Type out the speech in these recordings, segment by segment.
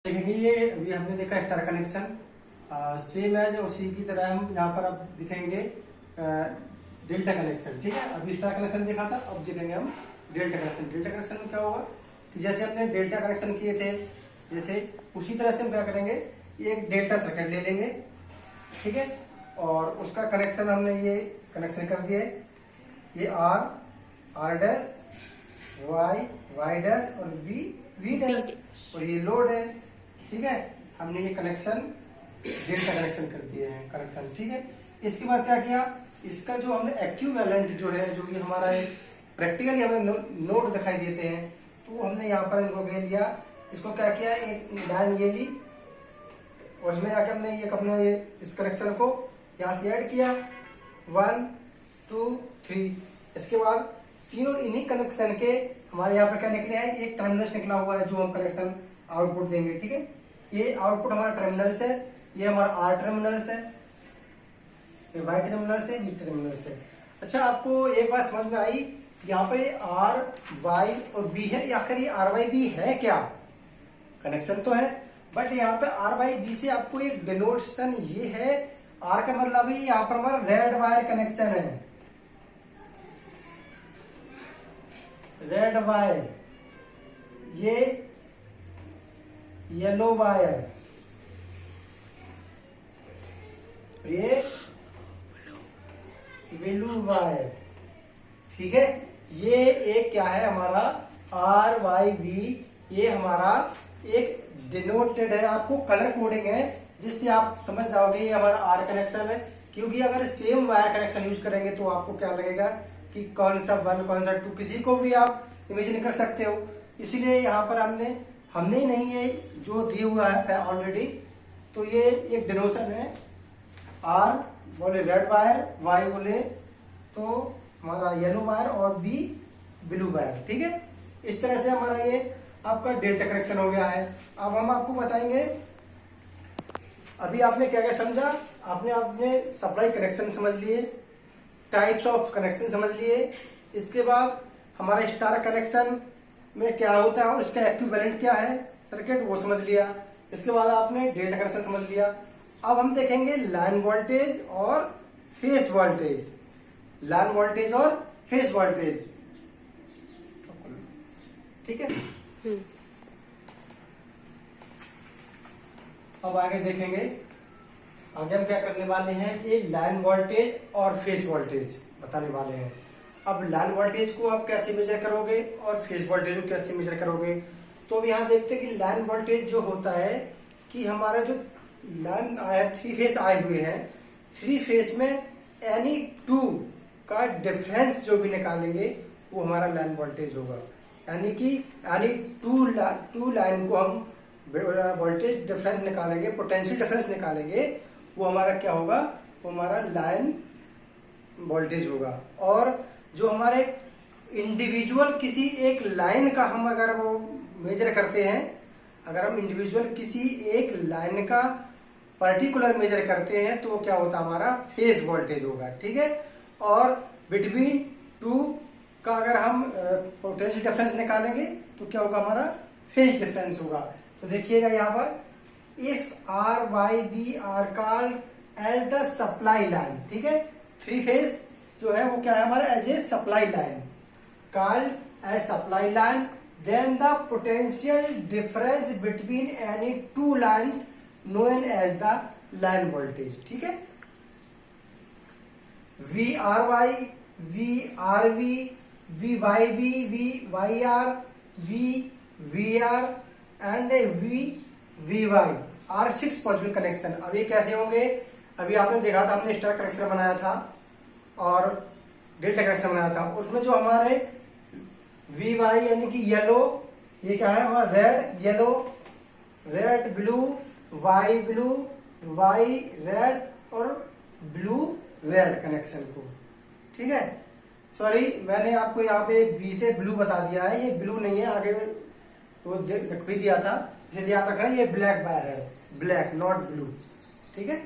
देखेंगे ये अभी हमने देखा स्टार कनेक्शन सेम एज उसी की तरह हम यहाँ पर अब दिखेंगे डेल्टा कनेक्शन। ठीक है, अभी स्टार कनेक्शन देखा था, अब देखेंगे हम डेल्टा कनेक्शन। डेल्टा कनेक्शन में क्या होगा कि जैसे हमने डेल्टा कनेक्शन किए थे, जैसे उसी तरह से हम क्या करेंगे, एक डेल्टा सर्किट ले लेंगे। ठीक है, और उसका कनेक्शन हमने ये कनेक्शन कर दिया है, ये आर डैश, वाई डैश और वी डैश, और ये लोड है। ठीक है, हमने ये कनेक्शन डेल्टा कनेक्शन कर दिए हैं कनेक्शन। ठीक है, इसके बाद क्या किया, इसका जो हमने एक्विवेलेंट जो है, जो ये हमारा प्रैक्टिकली हमें नोड दिखाई देते हैं, तो हमने यहाँ पर इनको ले लिया, इसको क्या किया, एक लाइन ये ली और इसमें जाके हमने ये अपने ये इस कनेक्शन को यहाँ से ऐड किया 1 2 3। इसके बाद तीनों इन्हीं कनेक्शन के हमारे यहाँ पे क्या निकले हैं, एक टर्मिनल्स निकला हुआ है जो हम कनेक्शन आउटपुट देंगे। ठीक है, ये आउटपुट हमारा टर्मिनल्स है, ये हमारा आर टर्मिनल्स है, ये वाई टर्मिनल्स है, वी टर्मिनल्स है। अच्छा, आपको एक बात समझ में आई, यहाँ पे आर वाई और बी है, आखिर ये आर वाई बी है क्या, कनेक्शन तो है, बट यहाँ पे आर वाई बी से आपको एक डिनोटेशन ये है, आर का मतलब है यहाँ पर हमारा रेड वायर कनेक्शन है, रेड वायर, ये येलो वायर, ये ब्लू वायर। ठीक है, ये एक क्या है हमारा आर वाई बी, ये हमारा एक डिनोटेड है, आपको कलर कोडिंग है जिससे आप समझ जाओगे ये हमारा आर कनेक्शन है। क्योंकि अगर सेम वायर कनेक्शन यूज करेंगे तो आपको क्या लगेगा कि कौन सा 1 कौन सा 2 किसी को भी आप इमेजिन कर सकते हो। इसीलिए यहाँ पर हमने ही नहीं, ये जो दिया हुआ है ऑलरेडी, तो ये एक डिनोशन है, आर बोले रेड वायर, वाई बोले तो हमारा येलो वायर और बी ब्लू वायर। ठीक है, इस तरह से हमारा ये आपका डेल्टा कनेक्शन हो गया है। अब हम आपको बताएंगे, अभी आपने क्या क्या समझा, आपने सप्लाई कनेक्शन समझ लिए, टाइप्स ऑफ कनेक्शन समझ लिए, इसके बाद हमारा स्टार कनेक्शन में क्या होता है और इसका इक्विवेलेंट क्या है सर्किट, वो समझ लिया। इसके बाद आपने डेल्टा कनेक्शन समझ लिया। अब हम देखेंगे लाइन वोल्टेज और फेज वोल्टेज, लाइन वोल्टेज और फेज वोल्टेज। ठीक है, अब आगे देखेंगे, आगे हम क्या करने वाले हैं, ये लाइन वोल्टेज और फेज वोल्टेज बताने वाले हैं। अब लाइन वोल्टेज को आप कैसे मेजर करोगे और फेज वोल्टेज को कैसे मेजर करोगे, तो अब यहाँ देखते हैं कि लाइन वोल्टेज जो होता है कि हमारा जो लाइन आया 3 फेज आए हुए हैं, 3 फेज में एनी 2 का डिफरेंस जो भी निकालेंगे वो हमारा लाइन वोल्टेज होगा। यानी कि टू लाइन को हम वोल्टेज डिफरेंस निकालेंगे, पोटेंशियल डिफरेंस निकालेंगे, वो हमारा क्या होगा, वो हमारा लाइन वोल्टेज होगा। और जो हमारे इंडिविजुअल किसी एक लाइन का हम अगर वो मेजर करते हैं, अगर हम इंडिविजुअल किसी एक लाइन का पर्टिकुलर मेजर करते हैं तो वो क्या होता है, हमारा फेज वोल्टेज होगा। ठीक है, और बिटवीन 2 का अगर हम पोटेंशियल डिफरेंस निकालेंगे तो क्या होगा, हमारा फेज डिफरेंस होगा। तो देखिएगा यहाँ पर, if R Y B are called as the supply line. ठीक है, 3 फेज जो है वो क्या है हमारा, as A supply line, called as supply line, then the potential difference between any 2 lines known as the line voltage. ठीक है, V R Y, V R V Y B, V Y R, V R and V Y R 6 possible connection. अब ये कैसे होंगे, अभी आपने देखा था, हमने स्टार कनेक्शन बनाया था और डेल्टा कनेक्शन बनाया था, उसमें जो हमारे वी वाई यानी कि येलो, ये क्या है हमारा red yellow, red blue, Y blue, Y red और ब्लू रेड कनेक्शन को। ठीक है, सॉरी मैंने आपको यहाँ पे बी से ब्लू बता दिया है, ये ब्लू नहीं है, आगे वो लिख भी दिया था, इसे याद रखना, ये ब्लैक वायर है, ब्लैक नॉट ब्लू। ठीक है,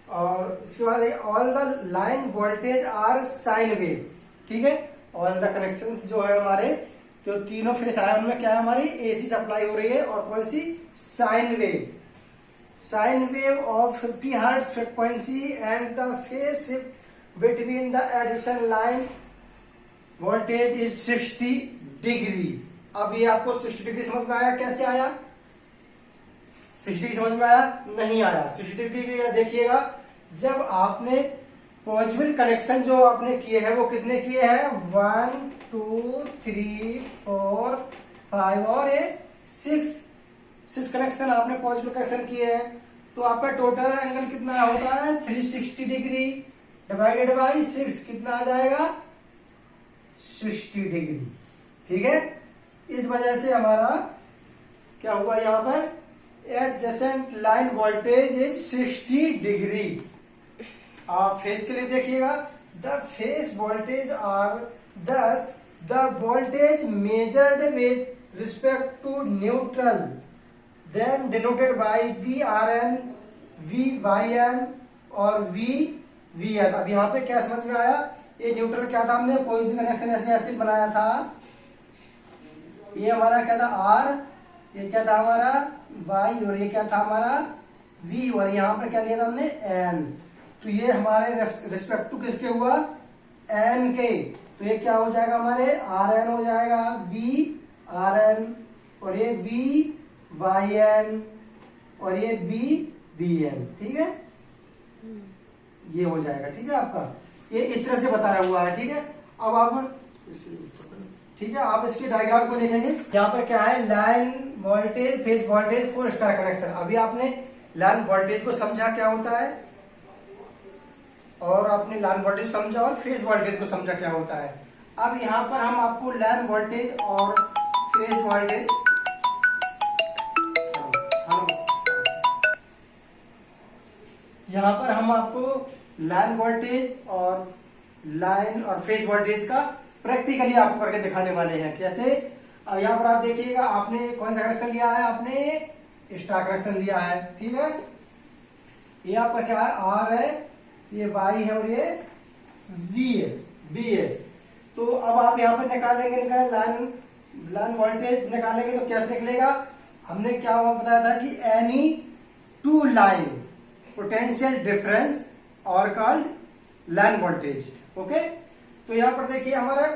और इसके बाद all the line voltage are sine wave. ठीक है, ऑल द कनेक्शंस जो है हमारे तो तीनों फेस आया उनमें क्या है, हमारी एसी सप्लाई हो रही है। और कौन सी, sine wave, sine wave of 50 hertz frequency and the phase shift between the addition line voltage is 60 degree. अब ये आपको 60 डिग्री समझ में आया? कैसे आया? 60 डिग्री समझ में आया? नहीं आया। 60 डिग्री के देखिएगा, जब आपने पॉजिटिव कनेक्शन जो आपने किए हैं वो कितने किए हैं, 1 2 3 4 5 और ये 6 कनेक्शन आपने पॉजिटिव कनेक्शन किए हैं, तो आपका टोटल एंगल कितना होता है, 360 डिग्री डिवाइडेड बाई 6 कितना आ जाएगा, 60 डिग्री। ठीक है, इस वजह से हमारा क्या हुआ, यहां पर adjacent line voltage is 60 degree. आप फेस के लिए देखिएगा, the phase voltage are thus the voltage measured with respect to neutral then denoted by VRN, VYN और VVN। अब यहाँ पे क्या समझ में आया, ये न्यूट्रल क्या था, हमने कोई भी कनेक्शन ऐसे ऐसे बनाया था, ये हमारा क्या था R, ये क्या था हमारा Y और ये क्या था हमारा V, और यहाँ पर क्या लिया था हमने N। तो ये हमारे रिस्पेक्ट टू किसके हुआ, N के, तो ये क्या हो जाएगा हमारे RN हो जाएगा, VRN और ये VYN और ये VBN। ठीक है, ये हो जाएगा। ठीक है, आपका ये इस तरह से बताया हुआ है। ठीक है, अब आप ठीक है, आप इसके डायग्राम को देखेंगे। यहाँ पर क्या है, line voltage, phase voltage for star connection. अभी आपने लाइन वोल्टेज को समझा क्या होता है, और आपने लाइन वोल्टेज समझा और फेज वोल्टेज को समझा क्या होता है। अब यहाँ पर हम आपको लाइन वोल्टेज और फेज वोल्टेज यहाँ पर हम आपको लाइन वोल्टेज और फेज वोल्टेज का प्रैक्टिकली आपको करके दिखाने वाले हैं। कैसे, अब यहाँ पर आप देखिएगा, आपने कौन सा कनेक्शन लिया है, आपने स्टार कनेक्शन लिया है। ठीक है, ये आपका क्या है, R है, ये Y है और ये V है। तो अब आप यहाँ पर निकालेंगे लाइन वोल्टेज निकालेंगे तो कैसे निकलेगा, हमने क्या बताया था कि any two line potential difference और कॉल्ड लाइन वोल्टेज। ओके, तो यहाँ पर देखिए हमारा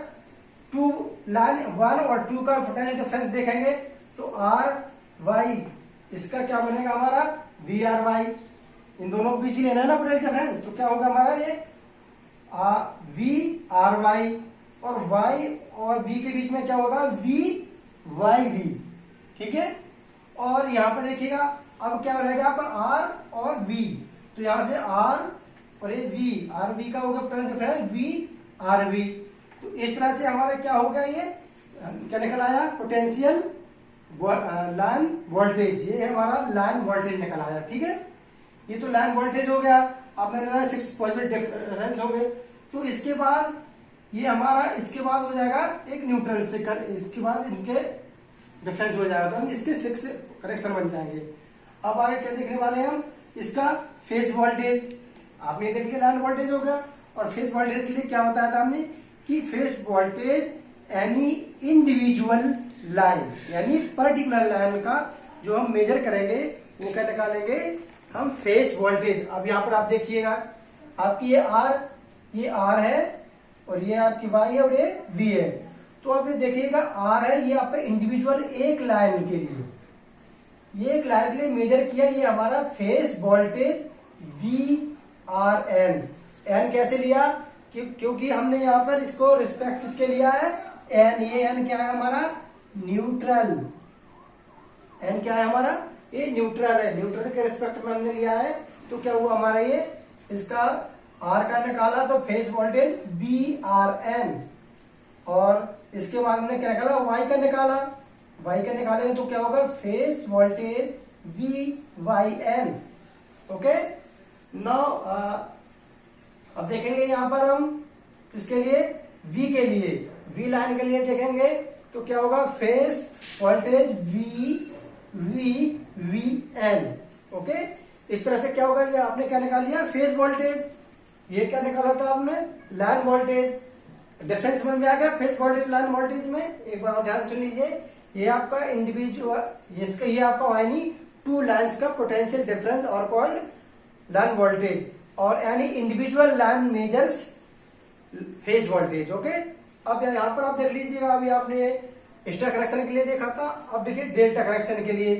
टू लाइन 1 और 2 का पोटेंशियल डिफरेंस देखेंगे तो RY इसका क्या बनेगा हमारा VRY, इन दोनों को बीच ही लेना है ना पोटेंशियल डिफरेंस, तो क्या होगा हमारा ये VRY, और Y और V के बीच में क्या होगा VYV। ठीक है, और यहाँ पर देखिएगा अब क्या रहेगा आपका R और V, तो यहां से R और ये V, RV का होगा पोटेंशियल डिफरेंस VRV। तो इस तरह से हमारा क्या हो गया, ये क्या निकल आया, पोटेंशियल लाइन वोल्टेज, ये हमारा लाइन वोल्टेज निकल आया। ठीक है, ये तो लाइन वोल्टेज हो गया। अब मैंने 6 पॉजिटिव डिफरेंस हो गए, तो इसके बाद ये हमारा, इसके बाद हो जाएगा एक न्यूट्रल से इसके बाद इनके डिफरेंस हो जाएगा, तो इसके 6 कनेक्शन बन जाएंगे। अब आगे क्या देखने वाले हैं हम, इसका फेज वोल्टेज। आपने देख लिया लाइन वोल्टेज हो गया, और फेज वोल्टेज के लिए क्या बताया था हमने कि phase voltage any individual line, यानी पर्टिकुलर लाइन का जो हम मेजर करेंगे वो क्या निकालेंगे हम, फेज वोल्टेज। अब यहाँ पर आप देखिएगा, आपकी ये R है और ये आपकी Y है और ये V है। तो आप ये देखिएगा R है, ये आपका इंडिविजुअल एक लाइन के लिए, ये एक लाइन के लिए मेजर किया, ये हमारा फेज वोल्टेज VRN। N कैसे लिया, क्योंकि हमने यहाँ पर इसको रिस्पेक्ट किसके लिया है, N। ये N क्या है हमारा, न्यूट्रल। N क्या है हमारा, ये न्यूट्रल है, न्यूट्रल के रिस्पेक्ट में हमने लिया है। तो क्या हुआ हमारा, ये इसका R का निकाला तो फेज वोल्टेज VRN, और इसके बाद हमने क्या निकाला, Y का निकाला, Y का निकालेंगे तो क्या होगा phase voltage VYN। Okay, now अब देखेंगे यहां पर हम इसके लिए V के लिए, V लाइन के लिए देखेंगे तो क्या होगा फेज वोल्टेज VVN। ओके, इस तरह से क्या होगा, ये आपने क्या निकाल लिया फेज वोल्टेज, ये क्या निकाला था आपने लाइन वोल्टेज, डिफरेंस समझ में आ गया फेज वोल्टेज लाइन वोल्टेज में? एक बार और ध्यान से सुन लीजिए, ये आपका इंडिविजुअल इसका ये आपका वायनी टू लाइन्स का पोटेंशियल डिफरेंस और कॉल्ड लाइन वोल्टेज, और यानी individual line measures phase voltage. Okay, अब यहाँ पर आप देख लीजिएगा, अभी आपने स्टार कनेक्शन के लिए देखा था, अब देखिए डेल्टा कनेक्शन के लिए।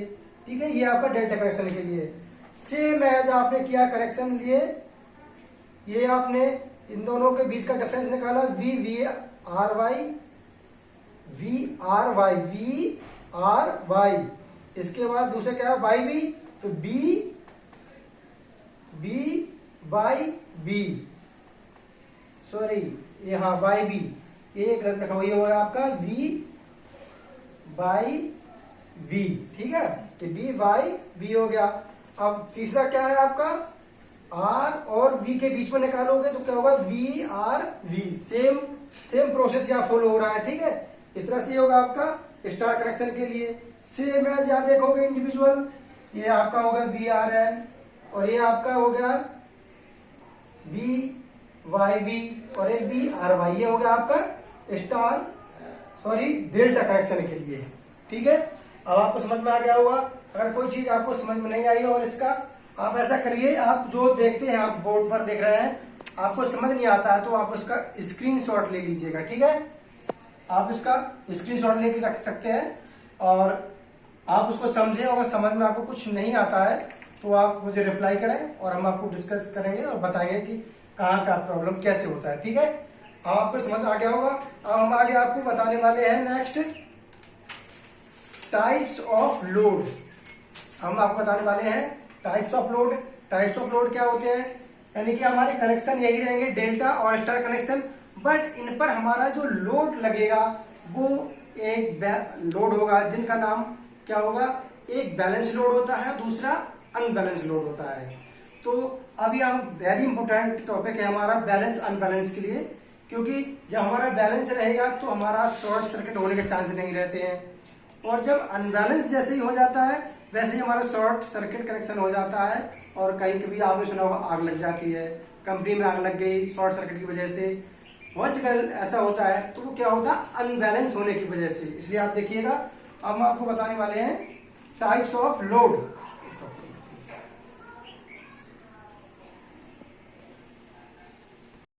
ठीक है, ये आपका डेल्टा कनेक्शन के लिए सेम एज आपने किया कनेक्शन लिए, ये आपने इन दोनों के बीच का डिफरेंस निकाला वी आर वाई, इसके बाद दूसरे क्या है वाई बी, तो बी बाई बी, सॉरी ये हाँ वाई बी, ये गलत लिखा हुआ, ये होगा आपका वी बाई वी। ठीक है, तो बी बाई बी हो गया। अब तीसरा क्या है आपका आर और वी के बीच में निकालोगे तो क्या होगा V R V, same process यहाँ फॉलो हो रहा है। ठीक है, इस तरह से होगा आपका स्टार कनेक्शन के लिए। सेम एज यहाँ देखोगे इंडिविजुअल, ये आपका होगा वी आर एन और ये आपका हो गया वी वाई वी और ये वी आर वाई, ये हो गया आपका स्टार सॉरी डेल्टा कनेक्शन के लिए। ठीक है, अब आपको समझ में आ गया होगा। अगर कोई चीज आपको समझ में नहीं आई और इसका आप ऐसा करिए, आप जो देखते हैं आप बोर्ड पर देख रहे हैं, आपको समझ नहीं आता है तो आप उसका स्क्रीनशॉट ले लीजिएगा। ठीक है, आप इसका स्क्रीनशॉट लेके रख सकते हैं और आप उसको समझे, और समझ में आपको कुछ नहीं आता है तो आप मुझे रिप्लाई करें और हम आपको डिस्कस करेंगे और बताएंगे कि कहाँ का प्रॉब्लम कैसे होता है। ठीक है, आपको समझ आ गया होगा। अब हम आगे आपको बताने वाले हैं नेक्स्ट टाइप्स ऑफ लोड। हम आपको बताने वाले हैं types of load. Types of load क्या होते हैं, यानी कि हमारे कनेक्शन यही रहेंगे डेल्टा और स्टार कनेक्शन, बट इन पर हमारा जो लोड लगेगा वो एक लोड होगा जिनका नाम क्या होगा, एक बैलेंस लोड होता है, दूसरा अनबैलेंस लोड होता है। तो अभी हम वेरी इंपॉर्टेंट टॉपिक है हमारा बैलेंस अनबैलेंस के लिए, क्योंकि जब हमारा बैलेंस रहेगा तो हमारा शॉर्ट सर्किट होने के चांस नहीं रहते हैं, और जब अनबैलेंस जैसे ही हो जाता है वैसे ही हमारा शॉर्ट सर्किट कनेक्शन हो जाता है, और कहीं कभी आपने सुना होगा आग लग जाती है, कंपनी में आग लग गई शॉर्ट सर्किट की वजह से, बहुत जगह ऐसा होता है। तो वो क्या होता है अनबैलेंस होने की वजह से। इसलिए आप देखिएगा, अब हम आपको बताने वाले हैं टाइप्स ऑफ लोड।